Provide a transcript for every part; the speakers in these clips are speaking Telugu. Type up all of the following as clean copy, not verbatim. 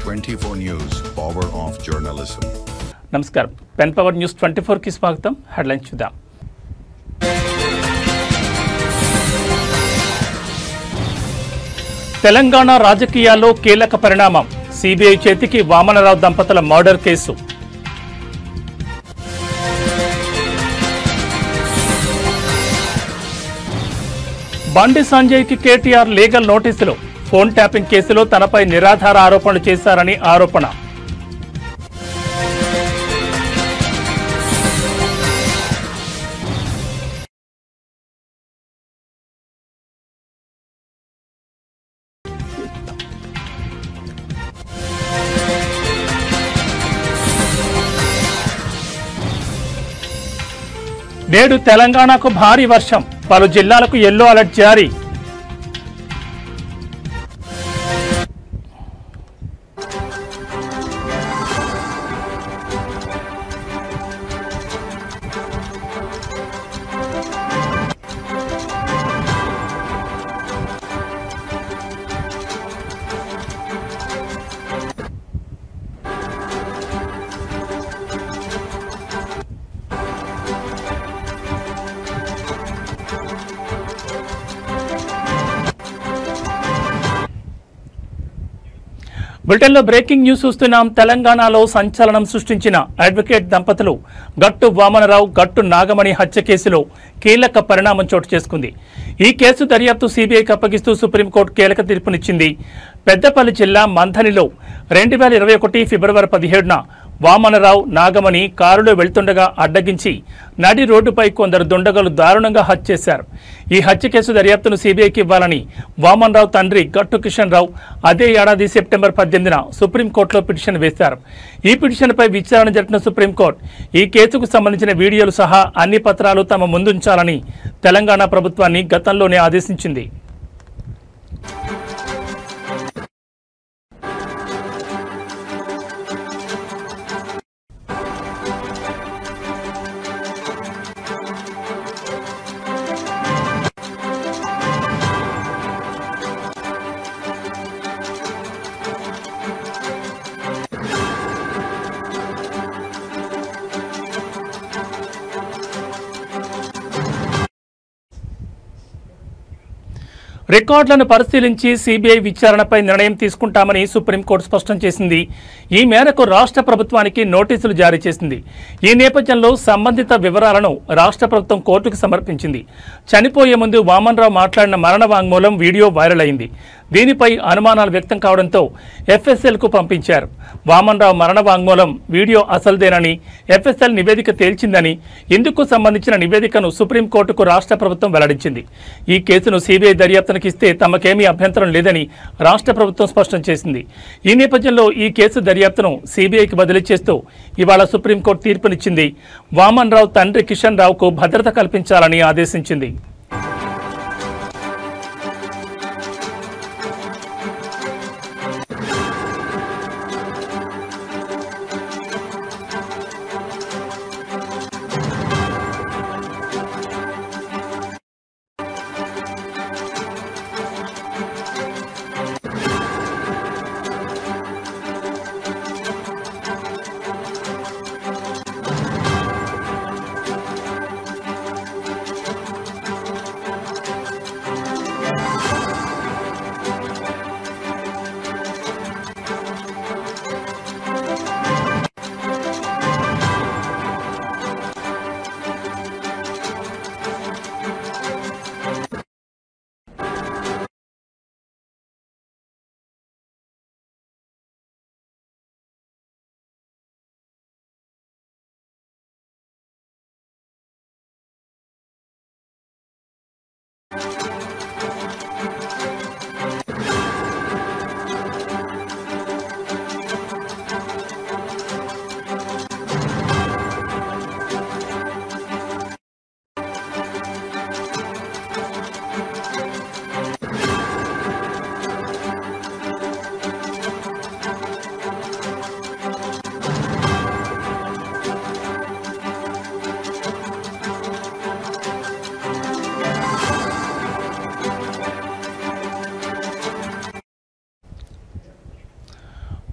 24 News, power of journalism. నమస్కారం. పెన్ పవర్ న్యూస్ 24 కి స్వాగతం. హెడ్లైన్స్ చూద్దాం. తెలంగాణ రాజకీయాల్లో కీలక పరిణామం. సిబిఐ చేతికి వామనరావు దంపతుల మర్డర్ కేసు. బండి సంజయ్కి కేటీఆర్ లీగల్ నోటీసులు. ఫోన్ ట్యాపింగ్ కేసులో తనపై నిరాధార ఆరోపణలు చేశారని ఆరోపణ. నేడు తెలంగాణకు భారీ వర్షం. పలు జిల్లాలకు యెల్లో అలర్ట్ జారీ. బులెటిన్లో బ్రేకింగ్ న్యూస్ చూస్తున్నాం. తెలంగాణలో సంచలనం సృష్టించిన అడ్వకేట్ దంపతులు గట్టు వామనరావు, గట్టు నాగమణి హత్య కేసులో కీలక పరిణామం చోటు చేసుకుంది. ఈ కేసు దర్యాప్తు సిబిఐకి అప్పగిస్తూ సుప్రీంకోర్టు కీలక తీర్పునిచ్చింది. పెద్దపల్లి జిల్లా మంథనిలో 2021 ఫిబ్రవరి 17న వామనరావు, నాగమణి కారులో వెళ్తుండగా అడ్డగించి నడి రోడ్డుపై కొందరు దుండగులు దారుణంగా హత్య చేశారు. ఈ హత్య కేసు దర్యాప్తును సిబిఐకి ఇవ్వాలని వామనరావు తండ్రి గట్టు కిషన్ రావు అదే ఏడాది సెప్టెంబర్ 18న సుప్రీంకోర్టులో పిటిషన్ వేశారు. ఈ పిటిషన్పై విచారణ జరిపిన సుప్రీంకోర్టు ఈ కేసుకు సంబంధించిన వీడియోలు సహా అన్ని పత్రాలు తమ ముందుంచాలని తెలంగాణ ప్రభుత్వాన్ని గతంలోనే ఆదేశించింది. రికార్డులను పరిశీలించి సిబిఐ విచారణపై నిర్ణయం తీసుకుంటామని సుప్రీంకోర్టు స్పష్టం చేసింది. ఈ మేరకు రాష్ట్ర ప్రభుత్వానికి నోటీసులు జారీ చేసింది. ఈ నేపథ్యంలో సంబంధిత వివరాలను రాష్ట్ర ప్రభుత్వం కోర్టుకు సమర్పించింది. చనిపోయే ముందు వామనరావు మాట్లాడిన మరణ వాంగ్మూలం వీడియో వైరల్ అయింది. దీనిపై అనుమానాలు వ్యక్తం కావడంతో ఎఫ్ఎస్ఎల్కు పంపించారు. వామనరావు మరణ వాంగ్మూలం వీడియో అసలుదేనని ఎఫ్ఎస్ఎల్ నివేదిక తేల్చిందని, ఇందుకు సంబంధించిన నివేదికను సుప్రీంకోర్టుకు రాష్ట్ర ప్రభుత్వం వెల్లడించింది. ఈ కేసును సిబిఐ దర్యాప్తునికి ఇస్తే తమకేమీ అభ్యంతరం లేదని రాష్ట్ర ప్రభుత్వం స్పష్టం చేసింది. ఈ నేపథ్యంలో ఈ కేసు దర్యాప్తును సిబిఐకి బదిలీ చేస్తూ ఇవాళ సుప్రీంకోర్టు తీర్పునిచ్చింది. వామనరావు తండ్రి కిషన్ రావుకు భద్రత కల్పించాలని ఆదేశించింది.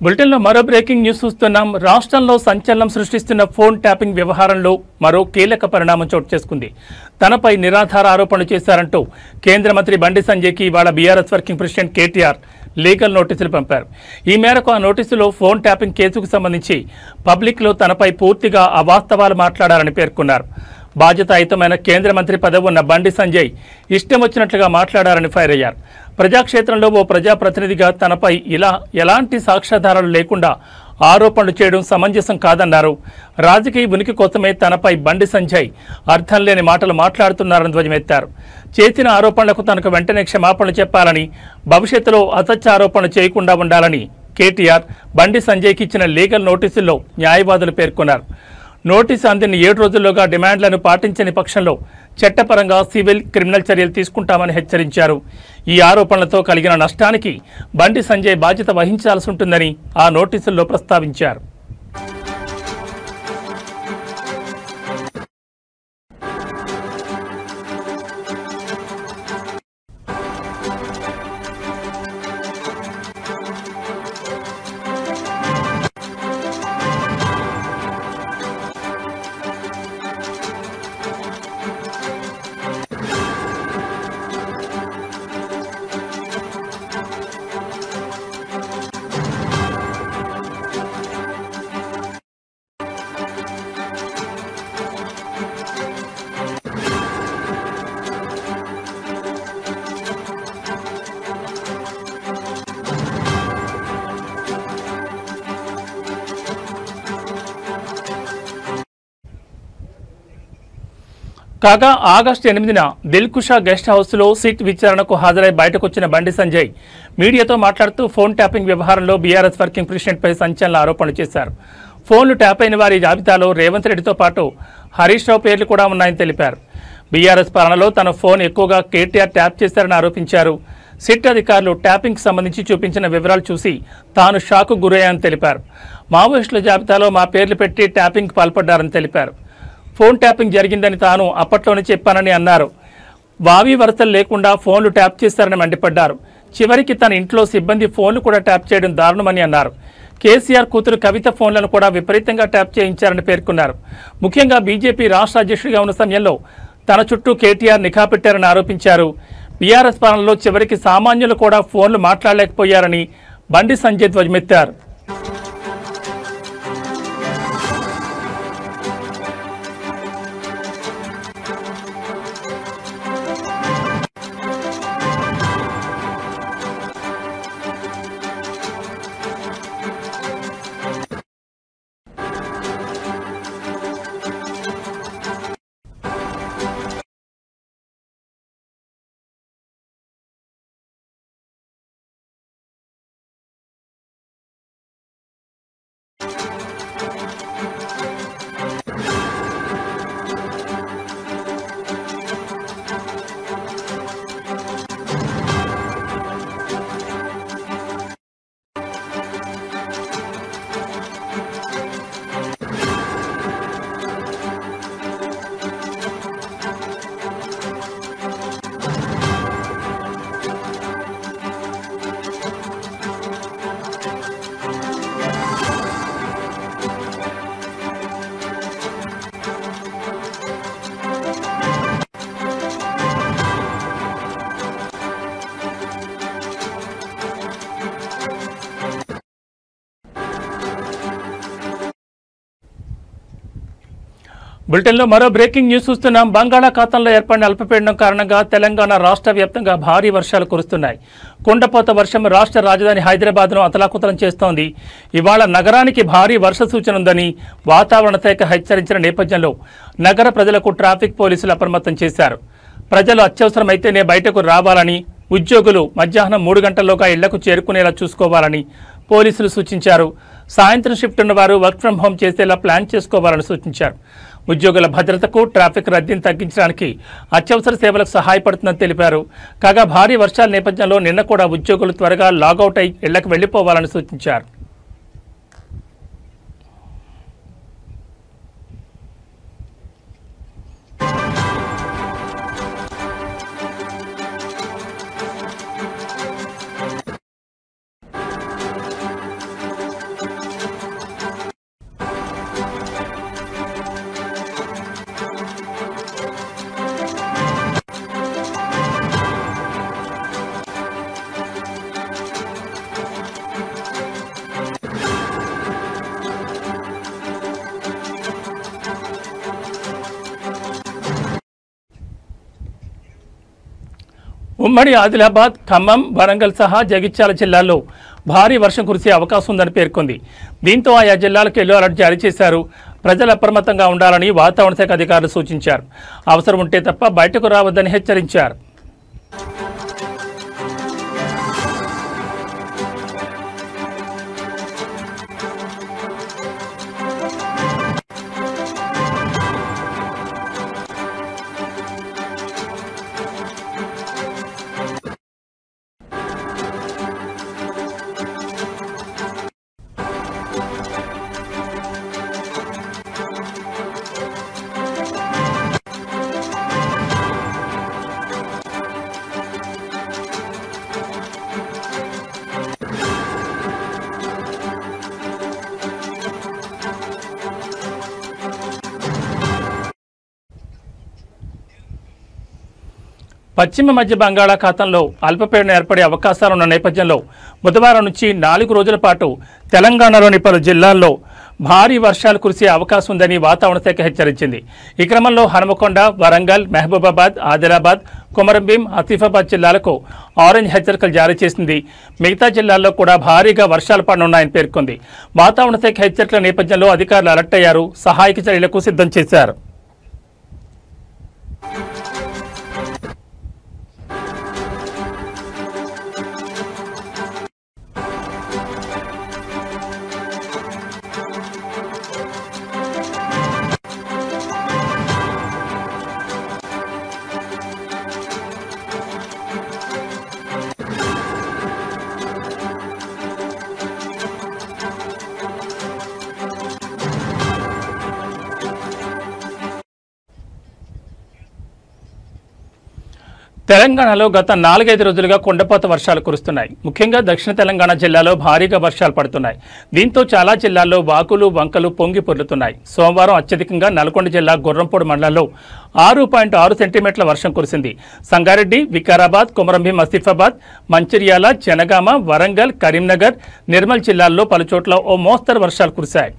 బులెటిన్లో మరో బ్రేకింగ్ న్యూస్ చూస్తున్నాం. రాష్ట్రంలో సంచలనం సృష్టిస్తున్న ఫోన్ ట్యాపింగ్ వ్యవహారంలో మరో కీలక పరిణామం చోటు చేసుకుంది. తనపై నిరాధార ఆరోపణలు చేశారంటూ కేంద్ర మంత్రి బండి సంజయ్కి ఇవాళ BRS working president KTR legal నోటీసులు పంపారు. ఈ మేరకు ఆ నోటీసులో ఫోన్ ట్యాపింగ్ కేసుకు సంబంధించి పబ్లిక్లో తనపై పూర్తిగా అవాస్తవాలు మాట్లాడారని పేర్కొన్నారు. బాధ్యతాయుతమైన కేంద్ర మంత్రి పదవి ఉన్న బండి సంజయ్ ఇష్టం వచ్చినట్లుగా మాట్లాడారని ఫైర్ అయ్యారు. ప్రజాక్షేత్రంలో ఓ ప్రజాప్రతినిధిగా తనపై ఎలాంటి సాక్ష్యాధారాలు లేకుండా ఆరోపణలు చేయడం సమంజసం కాదన్నారు. రాజకీయ ఉనికి కోసమే తనపై బండి సంజయ్ అర్థం లేని మాటలు మాట్లాడుతున్నారని ధ్వజమెత్తారు. చేసిన ఆరోపణలకు తనకు వెంటనే క్షమాపణలు చెప్పాలని, భవిష్యత్తులో అసత్య ఆరోపణలు చేయకుండా ఉండాలని కేటీఆర్ బండి సంజయ్కి ఇచ్చిన లీగల్ నోటీసుల్లో న్యాయవాదులు పేర్కొన్నారు. నోటీసు అందిన 7 రోజుల్లోగా డిమాండ్లను పాటించని పక్షంలో చట్టపరంగా సివిల్, క్రిమినల్ చర్యలు తీసుకుంటామని హెచ్చరించారు. ఈ ఆరోపణలతో కలిగిన నష్టానికి బండి సంజయ్ బాధ్యత వహించాల్సి ఉంటుందని ఆ నోటీసుల్లో ప్రస్తావించారు. కాగా ఆగస్టు 8న దిల్కుషా గెస్ట్ హౌస్లో సిట్ విచారణకు హాజరై బయటకొచ్చిన బండి సంజయ్ మీడియాతో మాట్లాడుతూ ఫోన్ ట్యాపింగ్ వ్యవహారంలో బీఆర్ఎస్ వర్కింగ్ ప్రెసిడెంట్పై సంచలన ఆరోపణలు చేశారు. ఫోన్లు ట్యాప్ అయిన వారి జాబితాలో రేవంత్ రెడ్డితో పాటు హరీష్ రావు పేర్లు కూడా ఉన్నాయని తెలిపారు. బీఆర్ఎస్ పాలనలో తన ఫోన్ ఎక్కువగా కేటీఆర్ ట్యాప్ చేశారని ఆరోపించారు. సిట్ అధికారులు ట్యాపింగ్కి సంబంధించి చూపించిన వివరాలు చూసి తాను షాకు గురయ్యానని తెలిపారు. మావోయిస్టుల జాబితాలో మా పేర్లు పెట్టి ట్యాపింగ్కి పాల్పడ్డారని తెలిపారు. ఫోన్ ట్యాపింగ్ జరిగిందని తాను అప్పట్లోనే చెప్పానని అన్నారు. వావి వరసలు లేకుండా ఫోన్లు ట్యాప్ చేశారని మండిపడ్డారు. చివరికి తన ఇంట్లో సిబ్బంది ఫోన్లు కూడా ట్యాప్ చేయడం దారుణమని అన్నారు. కేసీఆర్ కూతురు కవిత ఫోన్లను కూడా విపరీతంగా ట్యాప్ చేయించారని పేర్కొన్నారు. ముఖ్యంగా బీజేపీ రాష్ట్ర అధ్యక్షుడిగా ఉన్న సమయంలో తన చుట్టూ కేటీఆర్ నిఘా పెట్టారని ఆరోపించారు. బీఆర్ఎస్ పాలనలో చివరికి సామాన్యులు కూడా ఫోన్లు మాట్లాడలేకపోయారని బండి సంజయ్ ధ్వజమెత్తారు. బులెటిన్లో మరో బ్రేకింగ్ న్యూస్ చూస్తున్నాం. బంగాళాఖాతంలో ఏర్పడిన అల్పపీడనం కారణంగా తెలంగాణ రాష్ట్ర వ్యాప్తంగా భారీ వర్షాలు కురుస్తున్నాయి. కుండపోత వర్షం రాష్ట్ర రాజధాని హైదరాబాద్ను అతలాకుతలం చేస్తోంది. ఇవాళ నగరానికి భారీ వర్ష సూచన ఉందని వాతావరణ శాఖ హెచ్చరించిన నేపథ్యంలో నగర ప్రజలకు ట్రాఫిక్ పోలీసులు అప్రమత్తం చేశారు. ప్రజలు అత్యవసరమైతేనే బయటకు రావాలని, ఉద్యోగులు మధ్యాహ్నం 3 గంటల్లోగా ఇళ్లకు చేరుకునేలా చూసుకోవాలని పోలీసులు సూచించారు. సాయంత్రం షిఫ్ట్ ఉన్నవారు వర్క్ ఫ్రం హోం చేసేలా ప్లాన్ చేసుకోవాలని సూచించారు. ఉద్యోగుల భద్రతకు, ట్రాఫిక్ రద్దీని తగ్గించడానికి అత్యవసర సేవలకు సహాయపడుతుందని తెలిపారు. కాగా భారీ వర్షాల నేపథ్యంలో నిన్న కూడా ఉద్యోగులు త్వరగా లాగౌట్ అయి ఇళ్లకు వెళ్లిపోవాలని సూచించారు. ఉమ్మడి ఆదిలాబాద్, ఖమ్మం, వరంగల్ సహా జగిత్యాల జిల్లాల్లో భారీ వర్షం కురిసే అవకాశం ఉందని పేర్కొంది. దీంతో ఆయా జిల్లాలకు ఎల్లో అలర్ట్ జారీ చేశారు. ప్రజలు అప్రమత్తంగా ఉండాలని వాతావరణ శాఖ అధికారులు సూచించారు. అవసరం ఉంటే తప్ప బయటకు రావద్దని హెచ్చరించారు. పశ్చిమ మధ్య బంగాళాఖాతంలో అల్పపీడనం ఏర్పడే అవకాశాలున్న నేపథ్యంలో బుధవారం నుంచి 4 రోజుల పాటు తెలంగాణలోని పలు జిల్లాల్లో భారీ వర్షాలు కురిసే అవకాశం ఉందని వాతావరణ శాఖ హెచ్చరించింది. ఈ క్రమంలో హనుమకొండ, వరంగల్, మహబూబాబాద్, ఆదిలాబాద్, కొమరంభీం, ఆసిఫాబాద్ జిల్లాలకు ఆరెంజ్ హెచ్చరికలు జారీ చేసింది. మిగతా జిల్లాల్లో కూడా భారీగా వర్షాలు పడనున్నాయని పేర్కొంది. వాతావరణ శాఖ హెచ్చరికల నేపథ్యంలో అధికారులు అలర్ట్ అయ్యారు. సహాయక చర్యలకు సిద్ధం చేశారు. తెలంగాణలో గత 4-5 రోజులుగా కొండపోత వర్షాలు కురుస్తున్నాయి. ముఖ్యంగా దక్షిణ తెలంగాణ జిల్లాలో భారీగా వర్షాలు పడుతున్నాయి. దీంతో చాలా జిల్లాల్లో వాకులు, వంకలు పొంగి పొర్లుతున్నాయి. సోమవారం అత్యధికంగా నల్గొండ జిల్లా గుర్రంపోడు మండలంలో 6.6 సెంటీమీటర్ల వర్షం కురిసింది. సంగారెడ్డి, వికారాబాద్, కొమరంభీం, ఆసిఫాబాద్, మంచిర్యాల, జనగామ, వరంగల్, కరీంనగర్, నిర్మల్ జిల్లాల్లో పలుచోట్ల ఓ మోస్తరు వర్షాలు కురిశాయి.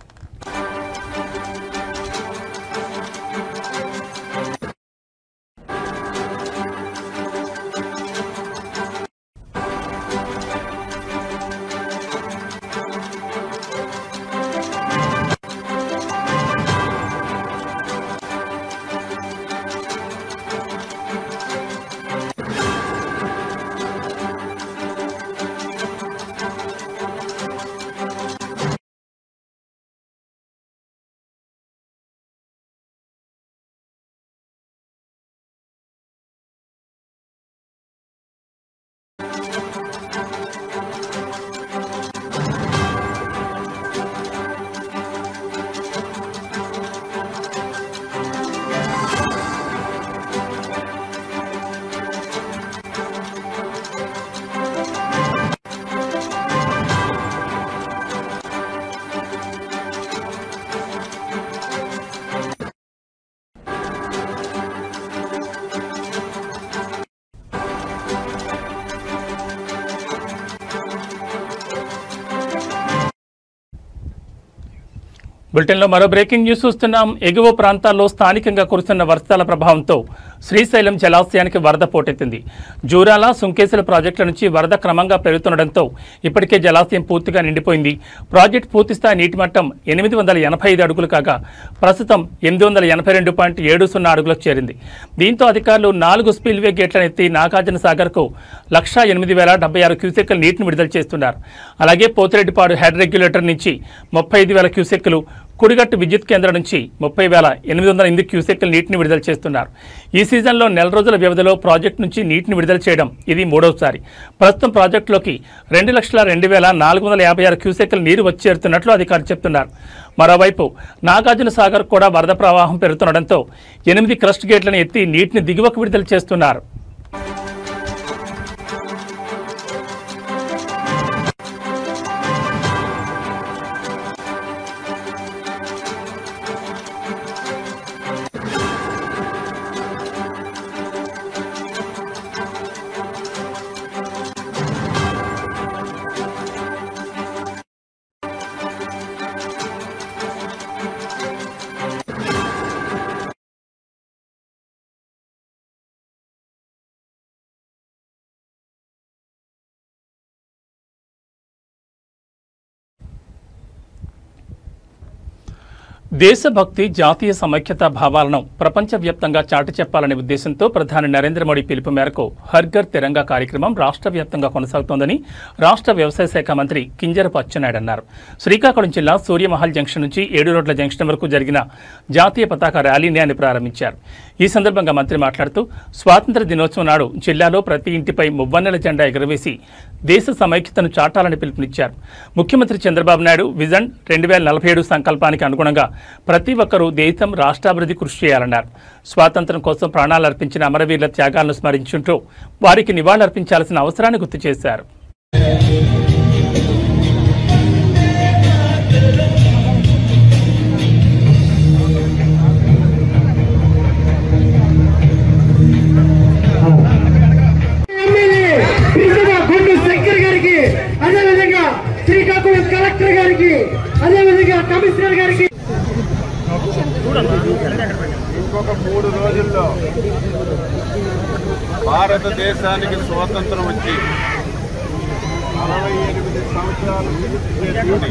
బులెటిన్లో మరో బ్రేకింగ్ న్యూస్ చూస్తున్నాం. ఎగువ ప్రాంతాల్లో స్థానికంగా కురుస్తున్న వర్షాల ప్రభావంతో శ్రీశైలం జలాశయానికి వరద పోటెత్తింది. జూరాల, సుంకేశ్వర ప్రాజెక్టుల నుంచి వరద క్రమంగా పెరుగుతుండటంతో ఇప్పటికే జలాశయం పూర్తిగా నిండిపోయింది. ప్రాజెక్టు పూర్తిస్థాయి నీటి మట్టం 885 అడుగులు కాగా ప్రస్తుతం 882.70 అడుగులకు చేరింది. దీంతో అధికారులు 4 స్పిల్వే గేట్లను ఎత్తి నాగార్జున సాగర్కు 1,08,076 క్యూసెక్కుల నీటిని విడుదల చేస్తున్నారు. అలాగే పోతిరెడ్డిపాడు హెడ్ రెగ్యులేటర్ నుంచి 35,000 క్యూసెక్కులు, కుడిగట్టు విద్యుత్ కేంద్రం నుంచి 30,808 క్యూసెక్కుల నీటిని విడుదల చేస్తున్నారు. ఈ సీజన్లో 4 రోజుల వ్యవధిలో ప్రాజెక్టు నుంచి నీటిని విడుదల చేయడం ఇది 3వసారి. ప్రస్తుతం ప్రాజెక్టులోకి 2,02,456 క్యూసెక్కుల నీరు వచ్చి చేరుతున్నట్లు అధికారులు చెప్తున్నారు. మరోవైపు నాగార్జున సాగర్ కూడా వరద ప్రవాహం పెరుగుతుండటంతో 8 క్రస్ట్ గేట్లను ఎత్తి నీటిని దిగువకు విడుదల చేస్తున్నారు. దేశభక్తి జాతీయ సమైక్యత భావాలను ప్రపంచవ్యాప్తంగా చాటి చెప్పాలనే ఉద్దేశంతో ప్రధాని నరేంద్ర మోడీ పిలుపు మేరకు హర్ ఘర్ తిరంగా కార్యక్రమం రాష్ట్ర వ్యాప్తంగా కొనసాగుతోందని రాష్ట్ర వ్యవసాయ శాఖ మంత్రి కింజరపు అచ్చెన్నాయుడు అన్నారు. శ్రీకాకుళం జిల్లా సూర్యమహల్ జంక్షన్ నుంచి 7 రోడ్ల జంక్షన్ వరకు జరిగిన జాతీయ పతాక ర్యాలీని ఆయన ప్రారంభించారు. ఈ సందర్భంగా మంత్రి మాట్లాడుతూ స్వాతంత్ర దినోత్సవం నాడు జిల్లాలో ప్రతి ఇంటిపై మువ్వన్నెల జెండా ఎగురవేసి దేశ సమైక్యతను చాటాలని పిలుపునిచ్చారు. ముఖ్యమంత్రి చంద్రబాబు నాయుడు విజన్ 2047 సంకల్పానికి అనుగుణంగా ప్రతి ఒక్కరూ దేశం రాష్ట్రాభివృద్ధి కృషి చేయాలన్నారు. స్వాతంత్ర్యం కోసం ప్రాణాలు అర్పించిన అమరవీరుల త్యాగాలను స్మరించుంటూ వారికి నివాళులర్పించాల్సిన అవసరాన్ని గుర్తు చేశారు. శ్రీకాకుళం కలెక్టర్ గారికి, అదేవిధంగా కమిషనర్ గారికి ఇంకొక 3 రోజుల్లో భారతదేశానికి స్వాతంత్రం వచ్చి 68 సంవత్సరాలు పూర్తి చేసుకుని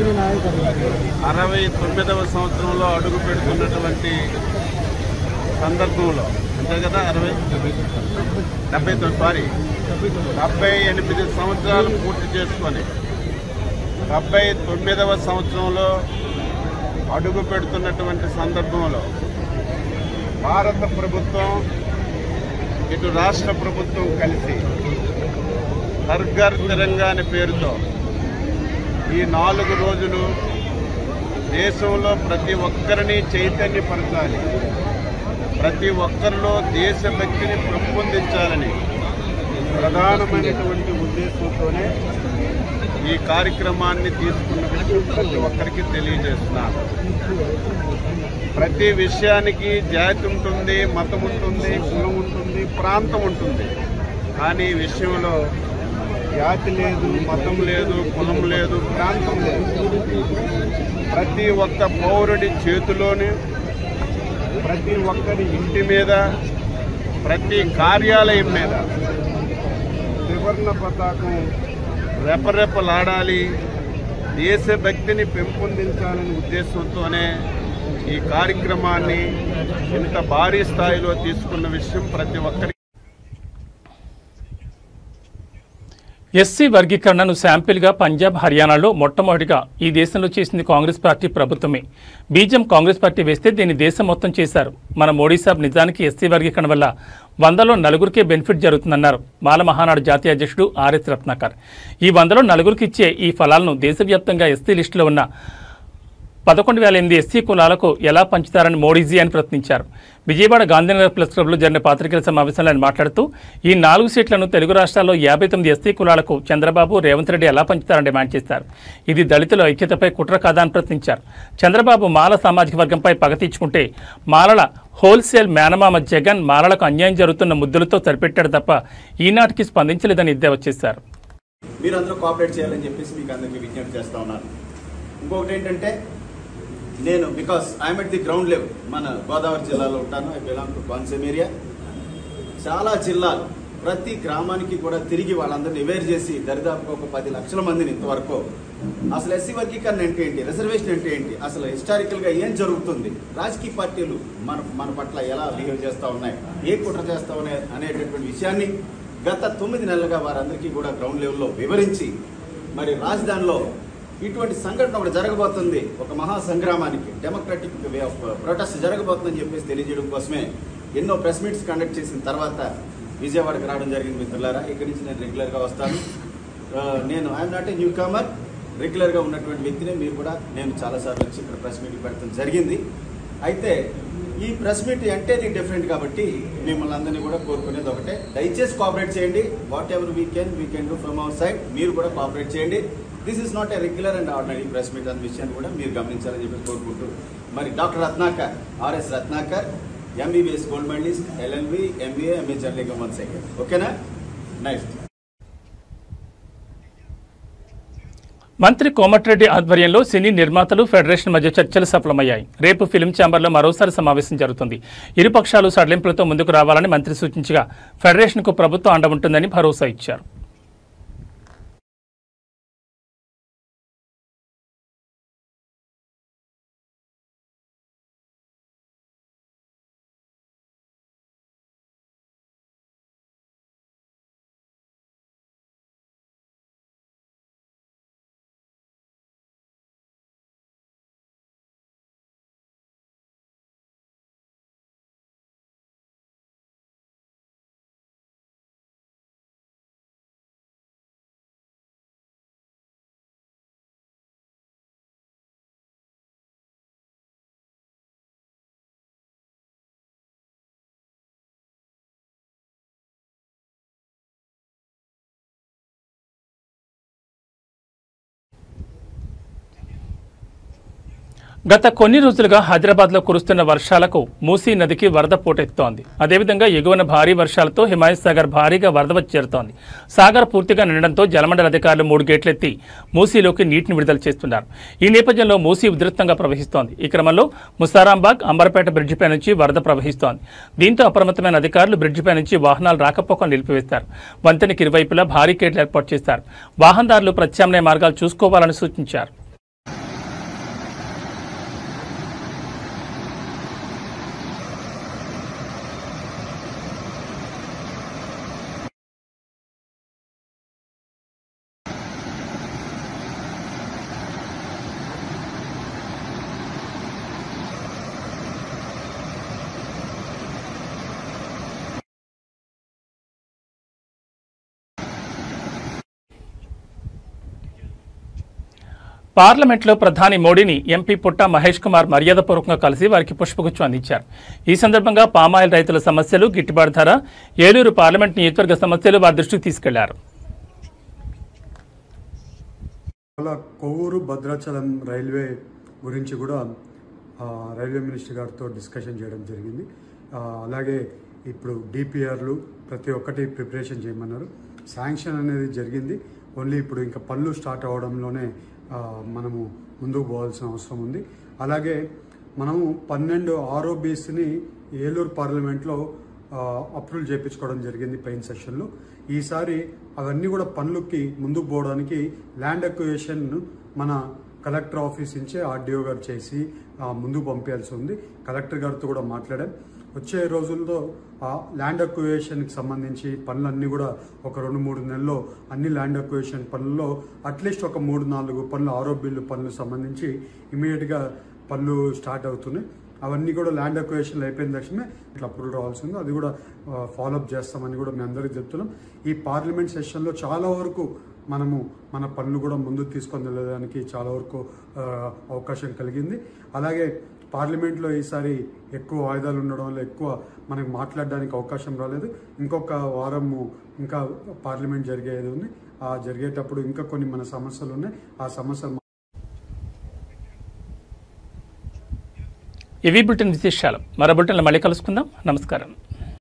69వ సంవత్సరంలో అడుగు పెడుతున్నటువంటి సందర్భంలో అంతే కదా 78 సంవత్సరాలు పూర్తి చేసుకొని 79వ సంవత్సరంలో అడుగు పెడుతున్నటువంటి సందర్భంలో భారత ప్రభుత్వం ఇటు రాష్ట్ర ప్రభుత్వం కలిసి హర్ ఘర్ తిరంగా అనే పేరుతో ఈ 4 రోజులు దేశంలో ప్రతి ఒక్కరిని చైతన్యపరచాలి, ప్రతి ఒక్కరిలో దేశభక్తిని పెంపొందించాలని ప్రధానమైనటువంటి ఉద్దేశంతోనే ఈ కార్యక్రమాన్ని తీసుకున్న విషయం ప్రతి ఒక్కరికి తెలియజేస్తున్నాను. ప్రతి విషయానికి జాతి ఉంటుంది, మతం ఉంటుంది, కులం ఉంటుంది, ప్రాంతం ఉంటుంది. కానీ ఈ విషయంలో జాతి లేదు, మతం లేదు, కులం లేదు, ప్రాంతం లేదు. ప్రతి ఒక్క పౌరుడి చేతిలోనే, ప్రతి ఒక్కరి ఇంటి మీద, ప్రతి కార్యాలయం మీద త్రివర్ణ పతాకం రెపరెపలాడాలి, దేశభక్తిని పెంపొందించాలనే ఉద్దేశంతోనే ఈ కార్యక్రమాన్ని ఇంత భారీ స్థాయిలో తీసుకున్న విషయం ప్రతి ఒక్కరికి. ఎస్సీ వర్గీకరణను శాంపిల్గా పంజాబ్, హర్యానాలో మొట్టమొదటిగా ఈ దేశంలో చేసింది కాంగ్రెస్ పార్టీ ప్రభుత్వమే. బీజం కాంగ్రెస్ పార్టీ వేస్తే దీన్ని దేశం మొత్తం చేశారు. మన మోడీ సాబ్ నిజానికి ఎస్సీ వర్గీకరణ వల్ల 100లో 4గురికే బెనిఫిట్ జరుగుతుందన్నారు మాల మహానాడు జాతీయ అధ్యక్షుడు ఆర్ఎస్ రత్నాకర్. ఈ 100లో 4గురికి ఇచ్చే ఈ ఫలాలను దేశవ్యాప్తంగా ఎస్సీ లిస్టులో ఉన్న 11,008 ఎస్సీ కులాలకు ఎలా పంచుతారని మోడీజీ అని ప్రశ్నించారు. విజయవాడ గాంధీనగర్ ప్రెస్ క్లబ్లో జరిగిన పాత్రికేయుల సమావేశంలో ఆయన మాట్లాడుతూ ఈ 4 సీట్లను తెలుగు రాష్ట్రాల్లో 59 ఎస్సీ కులాలకు చంద్రబాబు, రేవంత్ రెడ్డి ఎలా పంచుతారని డిమాండ్ చేశారు. ఇది దళితుల ఐక్యతపై కుట్ర కాదా అని ప్రశ్నించారు. చంద్రబాబు మాల సామాజిక వర్గంపై పగ తీర్చుకుంటే మాలల హోల్సేల్ మేనమామ జగన్ మాలలకు అన్యాయం జరుగుతున్న ముద్దులతో సరిపెట్టాడు తప్ప ఈనాటికి స్పందించలేదని ఎద్దేవా చేశారు. మీరందరూ కోఆపరేట్ చేయాలని చెప్పేసి మీకు అందరికీ విజ్ఞప్తి చేస్తూ ఉన్నాను. ఇంకొకటి ఏంటంటే, నేను because I'm at the ground level, మన గోదావరి జిల్లాలో ఉంటాను. I belong to Konaseema area. చాలా జిల్లాలు, ప్రతి గ్రామానికి కూడా తిరిగి వాళ్ళందరినీ అవేర్ చేసి దరిదాపుగా ఒక 10 లక్షల మందిని ఇంతవరకు అసలు ఎస్సీ వర్గీకరణ అంటే ఏంటి, రిజర్వేషన్ అంటే ఏంటి, అసలు హిస్టారికల్గా ఏం జరుగుతుంది, రాజకీయ పార్టీలు మన పట్ల ఎలా బిహేవ్ చేస్తూ ఉన్నాయి, ఏ కుట్ర చేస్తూ ఉన్నాయి అనేటటువంటి విషయాన్ని గత 9 నెలలుగా వారందరికీ కూడా గ్రౌండ్ లెవెల్లో వివరించి, మరి రాజధానిలో ఇటువంటి సంఘటన ఒకటి జరగబోతుంది, ఒక మహా సంగ్రామానికి డెమోక్రటిక్ వే ఆఫ్ ప్రొటెస్ట్ జరగబోతుందని చెప్పేసి తెలియజేయడం కోసమే ఎన్నో ప్రెస్ మీట్స్ కండక్ట్ చేసిన తర్వాత విజయవాడకి రావడం జరిగింది. మిత్రులారా, ఇక్కడి నుంచి నేను రెగ్యులర్గా వస్తాను. నేను I'm not a newcomer, రెగ్యులర్గా ఉన్నటువంటి వ్యక్తినే. మీరు కూడా నేను చాలాసార్లు వచ్చి ఇక్కడ ప్రెస్ మీట్ పెడతాం జరిగింది. అయితే ఈ ప్రెస్ మీట్ అంటే డిఫరెంట్ కాబట్టి మిమ్మల్ని అందరినీ కూడా కోరుకునేది ఒకటే, దయచేసి కోఆపరేట్ చేయండి. Whatever we can do from our side. మీరు కూడా కోఆపరేట్ చేయండి. This is not a regular and ordinary press meet అనే విషయాన్ని కూడా మీరు గమనించాలని చెప్పి కోరుకుంటూ, మరి doctor Ratnakar, RS Ratnakar, MBBS gold medalist, LLB, MBA, MA journalism 1 second. ఓకేనా? నైస్. మంత్రి కోమటిరెడ్డి ఆధ్వర్యంలో సినీ నిర్మాతలు ఫెడరేషన్ మధ్య చర్చలు సఫలమయ్యాయి. రేపు ఫిలిం ఛాంబర్లో మరోసారి సమావేశం జరుగుతుంది. ఇరుపక్షాలు సడలింపులతో ముందుకు రావాలని మంత్రి సూచించగా ఫెడరేషన్కు ప్రభుత్వం అండ ఉంటుందని భరోసా ఇచ్చారు. గత కొన్ని రోజులుగా హైదరాబాద్లో కురుస్తున్న వర్షాలకు మూసీ నదికి వరద పోటెత్తుతోంది. అదేవిధంగా ఎగువన భారీ వర్షాలతో హిమాయత్ సాగర్ భారీగా వరద వచ్చి చేరుతోంది. సాగర్ పూర్తిగా నిండడంతో జలమండలి అధికారులు 3 గేట్లెత్తి మూసీలోకి నీటిని విడుదల చేస్తున్నారు. ఈ నేపథ్యంలో మూసీ ఉధృతంగా ప్రవహిస్తోంది. ఈ క్రమంలో ముసారాంబాగ్ అంబర్పేట బ్రిడ్జిపై నుంచి వరద ప్రవహిస్తోంది. దీంతో అప్రమత్తమైన అధికారులు బ్రిడ్జిపై నుంచి వాహనాలు రాకపోకలు నిలిపివేస్తారు. వంతెనకి ఇరువైపులా భారీ గేట్లు ఏర్పాటు చేస్తారు. వాహనదారులు ప్రత్యామ్నాయ మార్గాలు చూసుకోవాలని సూచించారు. పార్లమెంట్లో ప్రధాని మోడీని ఎంపీ పుట్ట మహేష్ కుమార్ మర్యాదపూర్వకంగా కలిసి వారికి పుష్పగుచ్చం అందించారు. ఈ సందర్భంగా పామాయిల్ రైతుల సమస్యలు, గిట్టుబాటు ధర, ఏలూరు పార్లమెంట్ నియోజకవర్గ సమస్యలు వారి దృష్టికి తీసుకెళ్లారు. కొవ్వూరు భద్రాచలం రైల్వే గురించి కూడా రైల్వే మినిస్టర్ గారితో డిస్కషన్ చేయడం జరిగింది. అలాగే ఇప్పుడు డిపిఆర్లు ప్రతి ఒక్కటి ప్రిపరేషన్ చేయమన్నారు. శాంక్షన్ అనేది జరిగింది. ఓన్లీ ఇప్పుడు ఇంకా పనులు స్టార్ట్ అవ్వడంలోనే మనము ముందుకు పోవాల్సిన అవసరం ఉంది. అలాగే మనము 12 ROBsని ఏలూరు పార్లమెంట్లో అప్రూవల్ చేయించుకోవడం జరిగింది పైన సెషన్లో. ఈసారి అవన్నీ కూడా పనులకి ముందుకు పోవడానికి ల్యాండ్ అక్విజిషన్ మన కలెక్టర్ ఆఫీస్ నుంచే ఆర్డీఓ గారు చేసి ముందుకు పంపించాల్సి ఉంది. కలెక్టర్ గారితో కూడా మాట్లాడాం. వచ్చే రోజుల్లో ఆ ల్యాండ్ అక్విజిషన్కి సంబంధించి పనులన్నీ కూడా ఒక 2-3 నెలల్లో అన్ని ల్యాండ్ అక్విజిషన్ పనుల్లో అట్లీస్ట్ ఒక 3-4 పనులు ROBలు పనులు సంబంధించి ఇమీడియట్గా పనులు స్టార్ట్ అవుతున్నాయి. అవన్నీ కూడా ల్యాండ్ అక్విజిషన్లు అయిపోయిన తక్షణమే ఇట్లా అప్రూవల్ రావాల్సి ఉంది. అది కూడా ఫాలోఅప్ చేస్తామని కూడా మేము అందరికీ చెప్తున్నాం. ఈ పార్లమెంట్ సెషన్లో చాలా వరకు మనము మన పనులు కూడా ముందుకు తీసుకొని వెళ్ళడానికి చాలా వరకు అవకాశం కలిగింది. అలాగే పార్లమెంట్లో ఈసారి ఎక్కువ వాయిదాలు ఉండడం వల్ల ఎక్కువ మనకు మాట్లాడడానికి అవకాశం రాలేదు. ఇంకొక వారము ఇంకా పార్లమెంట్ జరిగేది ఉంది. ఆ జరిగేటప్పుడు ఇంకా కొన్ని మన సమస్యలు ఉన్నాయి. ఆ సమస్యలు ఇవి బులెటిన్ విశేషాలు. మరో బులెటిన్లో మళ్ళీ కలుసుకుందాం. నమస్కారం.